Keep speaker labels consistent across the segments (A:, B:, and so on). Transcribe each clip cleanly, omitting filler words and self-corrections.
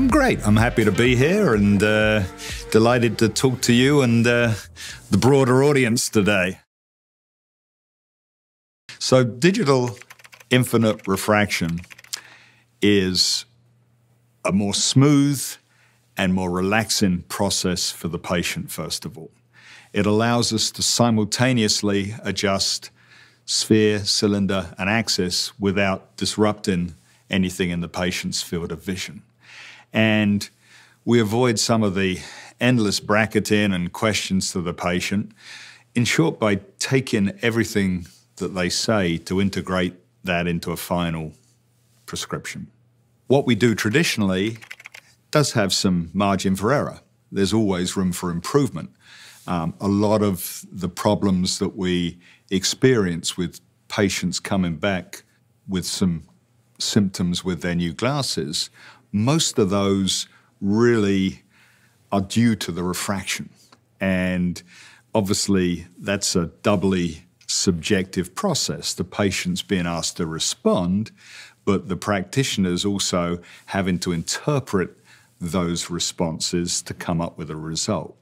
A: great. I'm happy to be here and delighted to talk to you and the broader audience today. So digital infinite refraction is a more smooth and more relaxing process for the patient, first of all. It allows us to simultaneously adjust sphere, cylinder, and axis without disrupting anything in the patient's field of vision. And we avoid some of the endless bracketing and questions to the patient, in short, by taking everything that they say to integrate that into a final prescription. What we do traditionally does have some margin for error. There's always room for improvement. A lot of the problems that we experience with patients coming back with some symptoms with their new glasses, most of those really are due to the refraction. And obviously that's a doubly subjective process. The patient's being asked to respond, but the practitioner's also having to interpret those responses to come up with a result.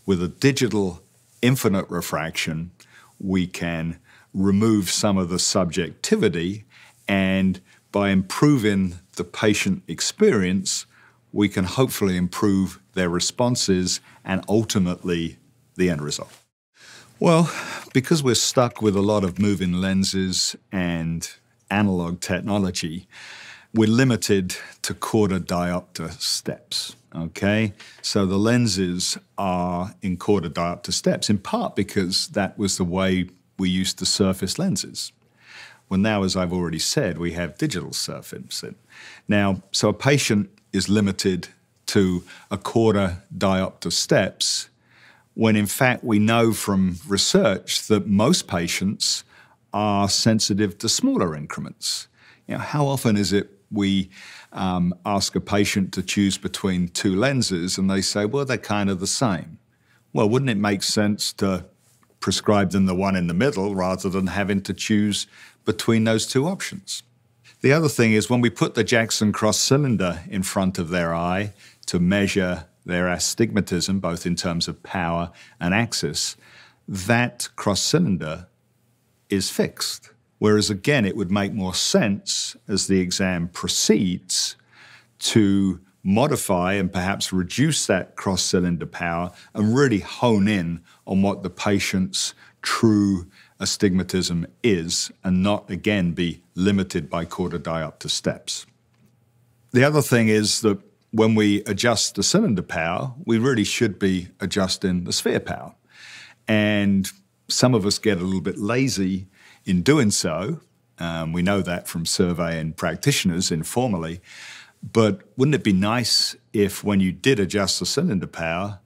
A: With a digital infinite refraction, we can remove some of the subjectivity, and by improving the patient experience, we can hopefully improve their responses and ultimately the end result. Well, because we're stuck with a lot of moving lenses and analog technology, we're limited to quarter diopter steps, okay? So the lenses are in quarter diopter steps, in part because that was the way we used to surface lenses. Well, now, as I've already said, we have digital surfacing. Now, so a patient is limited to a quarter diopter steps, when in fact we know from research that most patients are sensitive to smaller increments. You know, how often is it we ask a patient to choose between two lenses and they say, well, they're kind of the same? Well, wouldn't it make sense to prescribe them the one in the middle rather than having to choose between those two options? The other thing is when we put the Jackson cross cylinder in front of their eye to measure their astigmatism, both in terms of power and axis, that cross cylinder is fixed. Whereas again, it would make more sense as the exam proceeds to modify and perhaps reduce that cross cylinder power and really hone in on what the patient's true astigmatism is and not again be limited by quarter diopter steps. The other thing is that when we adjust the cylinder power, we really should be adjusting the sphere power. And some of us get a little bit lazy in doing so. We know that from surveying practitioners informally. But wouldn't it be nice if when you did adjust the cylinder power,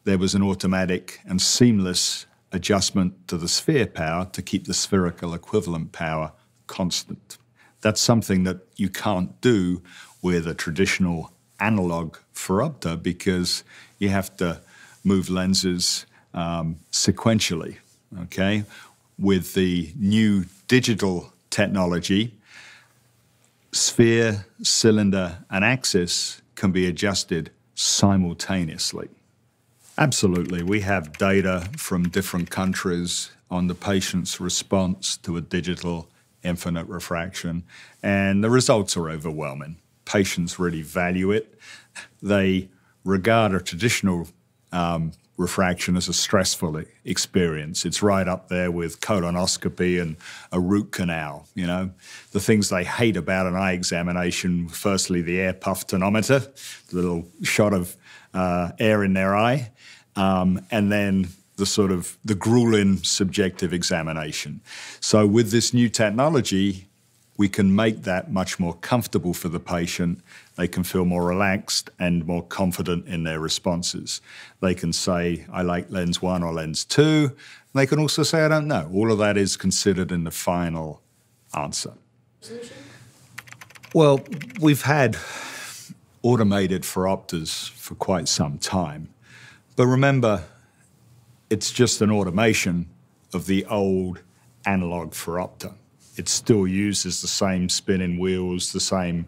A: there was an automatic and seamless adjustment to the sphere power to keep the spherical equivalent power constant? That's something that you can't do with a traditional analog phoropter because you have to move lenses sequentially, okay? With the new digital technology, sphere, cylinder, and axis can be adjusted simultaneously. Absolutely, we have data from different countries on the patient's response to a digital infinite refraction, and the results are overwhelming. Patients really value it. They regard a traditional refraction as a stressful experience. It's right up there with colonoscopy and a root canal, you know. The things they hate about an eye examination, firstly, the air puff tonometer, the little shot of air in their eye, and then the grueling subjective examination. So with this new technology, we can make that much more comfortable for the patient. They can feel more relaxed and more confident in their responses. They can say, I like lens 1 or lens 2. They can also say, I don't know. All of that is considered in the final answer. Well, we've had automated phoropters for quite some time. But remember, it's just an automation of the old analog phoropter. It still uses the same spinning wheels, the same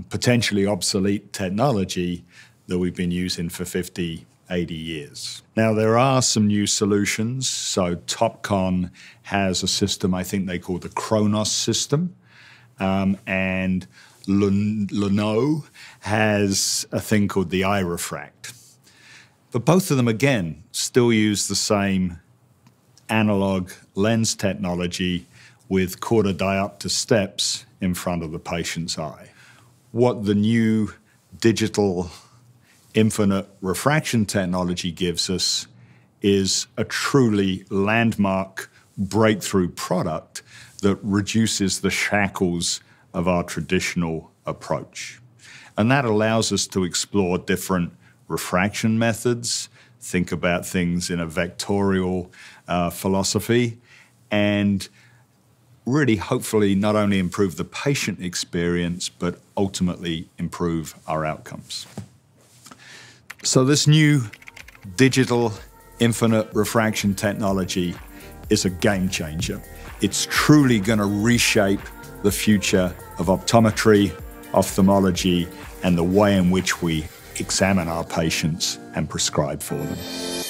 A: potentially obsolete technology that we've been using for 50, 80 years. Now, there are some new solutions. So Topcon has a system, I think they call the Kronos system, and Leno has a thing called the iRefract. But both of them, again, still use the same analog lens technology with quarter diopter steps in front of the patient's eye. What the new digital infinite refraction technology gives us is a truly landmark breakthrough product that reduces the shackles of our traditional approach. And that allows us to explore different refraction methods, think about things in a vectorial philosophy, and really hopefully not only improve the patient experience, but ultimately improve our outcomes. So this new digital infinite refraction technology is a game changer. It's truly going to reshape the future of optometry, ophthalmology, and the way in which we examine our patients and prescribe for them.